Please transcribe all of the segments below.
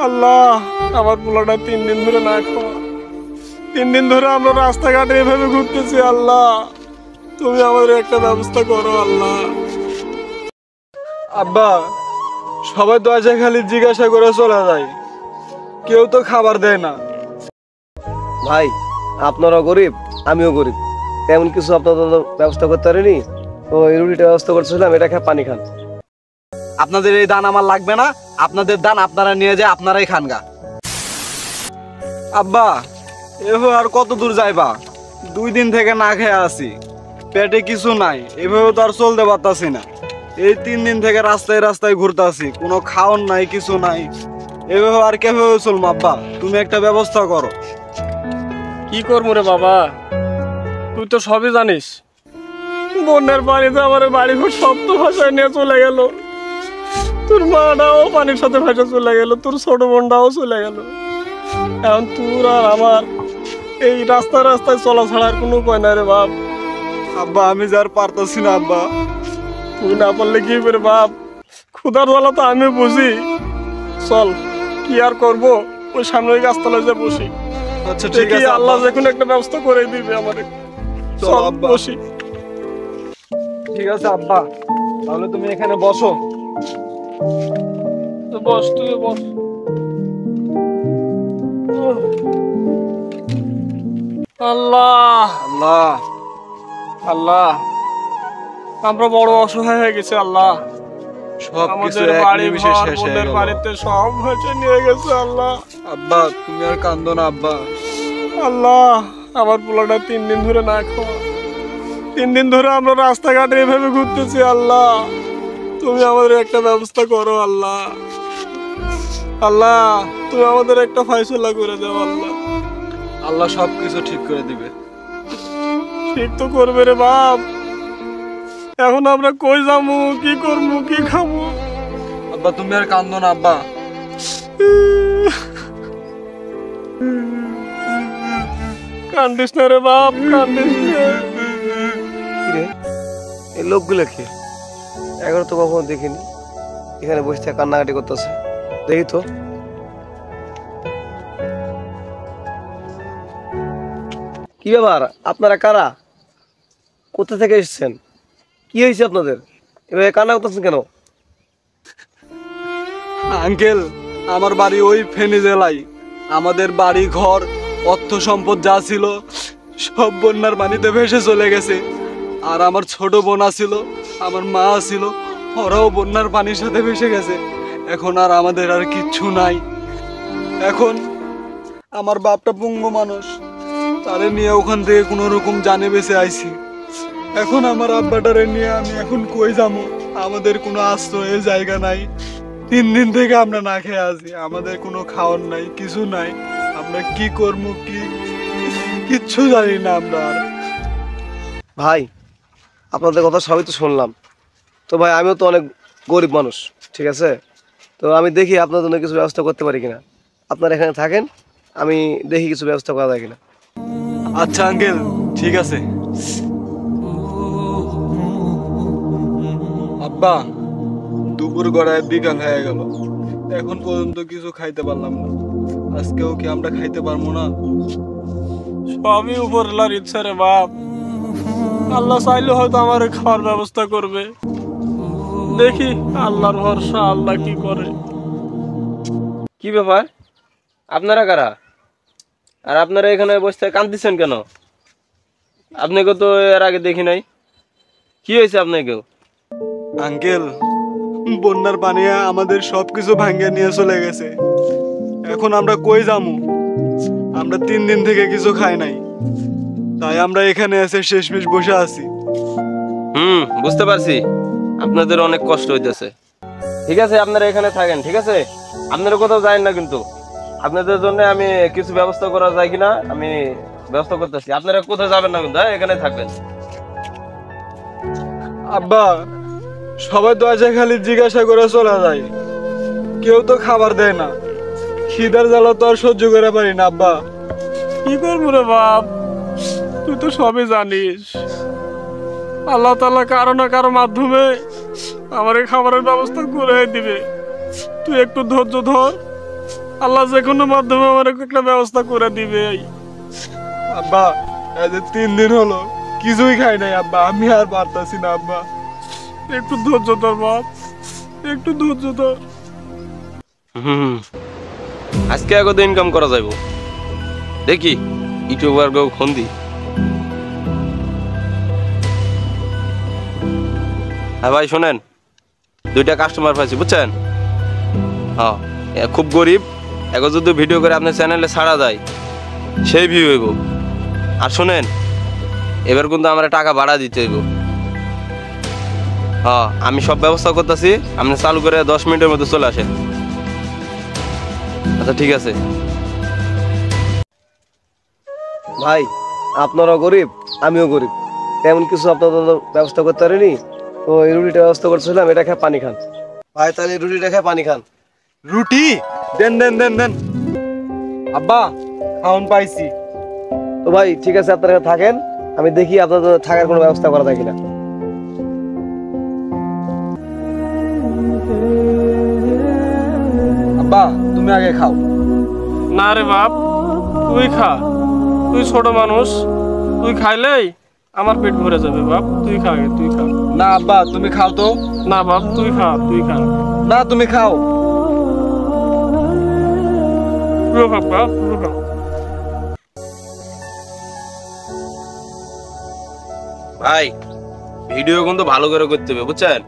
আল্লাহ, আমার পোলাটা 3 দিন ধরে না খাওয়া। 3 দিন ধরে আমরা রাস্তাঘাটে এভাবে ঘুরতেছি। আল্লাহ, তুমি আমাদের একটা ব্যবস্থা করো আল্লাহ। আব্বা, সবাই তো আছে খালি জিজ্ঞাসা করে চলে যায়, কেউ তো খাবার দেয় না। ভাই, আপনারাও গরিব, আমিও গরিব, তেমন কিছু আপনাদের ব্যবস্থা করতে পারিনি। তো এই রুটিটা ব্যবস্থা করছিলাম, এটা খেয়ে পানি খান। আপনাদের এই দান আমার লাগবে না, আপনাদের দান আপনারা নিয়ে যায়, আপনারাই খান গা। আব্বা, এভাবে আর কত দূর যাইবা? 2 দিন থেকে না খেয়ে আছি, পেটে কিছু নাই, এভাবে তো আর চলতে পারতাছি না। এই 3 দিন থেকে রাস্তায় রাস্তায় ঘুরতাছি, কোনো খাওয়ার নাই, কিছু নাই। এভাবে আর কিভাবে চলবো? আব্বা, তুমি একটা ব্যবস্থা করো। কি করবো রে বাবা, তুই তো সবই জানিস। বন্যার পানিতে আমার বাড়ি ঘর সব তো ভাষায় নিয়ে চলে গেল। তোর মাটাও পানির সাথে ভাসা চলে গেল, তোর ছোট বোনটাও চলে গেল। এখন তোর আর আমার এই রাস্তায় রাস্তায় চলা ছাড়ার কোনো উপায় নাই রে বাপ। আব্বা, আমি যার পারতাছি না আব্বা। তুই না পারলে কি করে বাপ, ক্ষুধার জ্বালা তো আমি বুঝি। চল, কি আর করবো, ওই সামনে ওই গাছতলায় যে বসি। আচ্ছা ঠিক আছে, আল্লাহ যে কোনো একটা ব্যবস্থা করে দিবে আমাদের। চল বসি। ঠিক আছে আব্বা, তাহলে তুমি এখানে বসো। বস, তুই বস। আল্লাহ আল্লাহ, আল্লাহ, আমরা বড় অসহায় হয়ে গেছি আল্লাহ। সবকিছু আমাদের এক বাড়ি নিমিষে ঘর শেষ হয়ে বোনের গেল। বাড়িতে সব হয়েছে নিয়ে গেছে আল্লাহ। আব্বা, তুমি আর কান্দো না আব্বা। আল্লাহ, আমার পোলাটা 3 দিন ধরে না খাওয়া। 3 দিন ধরে আমরা রাস্তাঘাটে এভাবে ঘুরতেছি। আল্লাহ, তুমি আমাদের একটা ব্যবস্থা করো আল্লাহ। আল্লাহ, তুমি আমাদের একটা ফয়সালা করে দাও আল্লাহ। আল্লাহ সবকিছু ঠিক করে দিবে। ঠিক তো করবে রে বাপ। এখন আমরা কই যাবো, কি করবো, কি খাবো? আব্বা, তুমি আর কান্দো না আব্বা। কান্দিস না রে বাপ, কান্দিস না। কিরে, এই লোকগুলো কে? এগারো তো কখনো দেখিনি, এখানে বসে থেকে কান্নাকাটি করতেছে। দেখি তো। কি ব্যাপার, আপনারা কারা? কোথা থেকে এসেছেন? কি হয়েছে আপনাদের? এভাবে কান্না করতেছেন কেন? আঙ্কেল, আমার বাড়ি ওই ফেনী জেলায়। আমাদের বাড়ি ঘর অর্থ সম্পদ যা ছিল সব বন্যার পানিতে ভেসে চলে গেছে। আর আমার ছোট বোন ছিল, আমার মা ছিল, ওরাও বন্যার পানির সাথে ভেসে গেছে। এখন আর আমাদের আর কিচ্ছু নাই। এখন আমার বাপটা পঙ্গু মানুষ, তারে নিয়ে ওখান থেকে কোনো রকম জানে বেঁচে আইছি। এখন আমার আব্বাটারে নিয়ে আমি এখন কই যাবো? আমাদের কোনো আশ্রয়ের জায়গা নাই। 3 দিন থেকে আমরা না খেয়ে আছি, আমাদের কোনো খাওয়ার নাই, কিছু নাই। আমরা কি করবো, কিচ্ছু জানি না আমরা আর। ভাই, আপনাদের কথা সবই তো শুনলাম। তো ভাই, আমিও তো অনেক গরিব মানুষ, ঠিক আছে? তো আমি দেখি আপনাদের জন্য কিছু ব্যবস্থা করতে পারি কিনা। আপনারা এখানে থাকেন, আমি দেখি কিছু ব্যবস্থা করা যায় কিনা। আচ্ছা আঙ্কেল, ঠিক আছে। আব্বা, দুপুর গড়ায় বিকাল হয়ে গেল, এখন পর্যন্ত কিছু খাইতে পারলাম না। আজকেও কি আমরা খাইতে পারবো না? সবই উপরওয়ালার ইচ্ছা রে বাপ। আল্লাহ চাইলে হয়তো আমার খাওয়ার ব্যবস্থা করবে। দেখি, আল্লাহর ভরসা, আল্লাহ কি করে। কি ব্যাপার, আপনারা কারা? আর আপনারা এখানে বসে কাঁদতেছেন কেন? আপনাকে তো এর আগে দেখি নাই। কি হয়েছে আপনাকেও? আঙ্কেল, বন্যার পানি আমাদের সবকিছু ভাঙিয়ে নিয়ে চলে গেছে। এখন আমরা কই যামু? আমরা 3 দিন থেকে কিছু খাই নাই, তাই আমরা এখানে এসে শেষমেশ বসে আছি। বুঝতে পারছি, আপনাদের অনেক কষ্ট হইতেছে। ঠিক আছে, আপনারা এখানে থাকেন, ঠিক আছে? আপনারা কোথাও যান না, কিন্তু আপনাদের জন্য আমি কিছু ব্যবস্থা করা যায় কিনা আমি ব্যবস্থা করতেছি। আপনারা কোথাও যাবেন না, কিন্তু এখানে থাকবেন। আব্বা, সবাই তো আছে খালি জিজ্ঞাসা করে চলে যায়, কেউ তো খাবার দেয় না। খিদার জ্বালা তো আর সহ্য করে পারি না আব্বা। কি করবো রে বাপ, তুই তো সবই জানিস। আল্লাহ তাআলা কারো না কারো মাধ্যমে আমার এই খাবারের ব্যবস্থা করে দিবে। তুই একটু ধৈর্য ধর, আল্লাহ যে কোনো মাধ্যমে আমার একটা ব্যবস্থা করে দিবে। আব্বা এই যে 3 দিন হলো কিছুই খাই নাই আব্বা, আমি আর পারতাছি না আব্বা। একটু ধৈর্য ধর বাপ, একটু ধৈর্য ধর। হুম, আজকে কত ইনকাম করা যাইব দেখি, ইউটিউবার কেউ ফোন দি। হ্যাঁ ভাই শোনেন, 2টা কাস্টমার পাইছি বুঝছেন। হ্যাঁ, খুব গরিব, এখন যদি ভিডিও করে আপনার চ্যানেলে ছাড়া যায় সেই ভিউ হইব। আর শোনেন, এবার কিন্তু আমার টাকা ভাড়া দিতে হইব। হ্যাঁ, আমি সব ব্যবস্থা করতেছি, আপনি চালু করে 10 মিনিটের মধ্যে চলে আসেন। আচ্ছা ঠিক আছে ভাই, আপনারাও গরিব আমিও গরিব, তেমন কিছু আপনাদের ব্যবস্থা করতে পারিনি, তো এই রুটিটা ব্যবস্থা করছিলাম, এটা খেয়ে পানি খান। ভাই তাহলে এই রুটিটা খেয়ে পানি খান। রুটি দেন দেন দেন দেন আব্বা, খাওন পাইছি। তো ভাই ঠিক আছে, আপনারা থাকেন, আমি দেখি আপনাদের থাকার কোনো ব্যবস্থা করা যায় কিনা। আব্বা তুমি আগে খাও। না রে বাপ, তুই খা, তুই ছোট মানুষ, তুই খাইলেই আমার পেট ভরে যাবে বাপ। তুই খা আগে, তুই খা। না আব্বা তুমি খাও তো। না বাপ, তুই খা, তুই খা। না তুমি খাও। তুইও খা বাপ, তুইও খা। ভাই, ভিডিও কিন্তু ভালো করে করতে হবে বুঝছেন।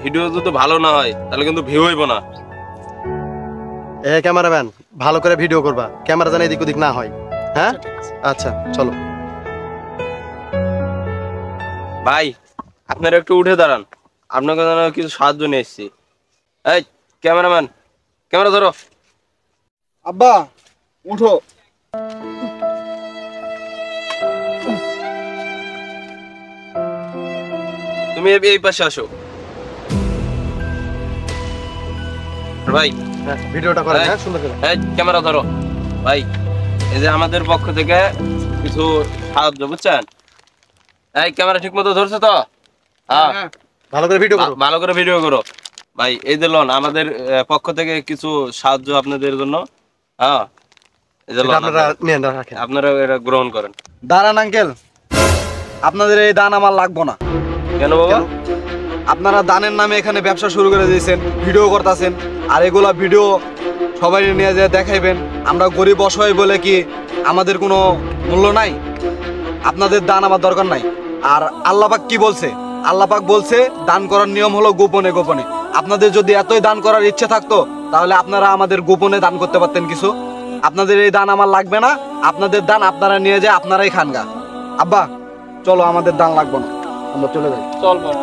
ভিডিও যদি ভালো না হয় তাহলে কিন্তু ভিউ হইব না। ক্যামেরাম্যান, ভালো করে ভিডিও করবা, ক্যামেরা যেন এদিক ওদিক না হয়। হ্যাঁ আচ্ছা চলো। ভাই আপনারা একটু উঠে দাঁড়ান, আপনাকে যেন কিছু সাহায্য নিয়ে এসেছি। এই ক্যামেরাম্যান, ক্যামেরা ধরো। আব্বা উঠো। তুমি এই পাশে আসো। ভাই হ্যাঁ, ভিডিওটা করে হ্যাঁ সুন্দর করে। এই ক্যামেরা ধরো। ভাই এই যে আমাদের পক্ষ থেকে কিছু সাহায্য বুঝছেন। এই ক্যামেরা ঠিক মতো ধরছো তো? হ্যাঁ, ভালো করে ভিডিও করো। ভালো করে ভিডিও করো। ভাই এই যে লোন আমাদের পক্ষ থেকে কিছু সাহায্য আপনাদের জন্য। হ্যাঁ, এই যে এটা লোন আপনারা নিয়ে রাখেন। আপনারা এটা গ্রহণ করেন। দাঁড়ান আঙ্কেল, আপনাদের এই দান আমার লাগবো না। কেন বাবা? আপনারা দানের নামে এখানে ব্যবসা শুরু করে দিয়েছেন, ভিডিও করতেছেন, আর এগুলা ভিডিও সবাই নিয়ে যেয়ে দেখাইবেন। আমরা গরিব অসহায় বলে কি আমাদের কোনো মূল্য নাই? আপনাদের দান আমার দরকার নাই। আর আল্লাহ পাক কি বলছে? আল্লাহ পাক বলছে দান করার নিয়ম হলো গোপনে গোপনে। আপনাদের যদি এতই দান করার ইচ্ছে থাকতো তাহলে আপনারা আমাদের গোপনে দান করতে পারতেন কিছু। আপনাদের এই দান আমার লাগবে না, আপনাদের দান আপনারা নিয়ে যায় আপনারাই খানগা। আব্বা চলো, আমাদের দান লাগবে না, আমরা চলে যাই। চল বাপ।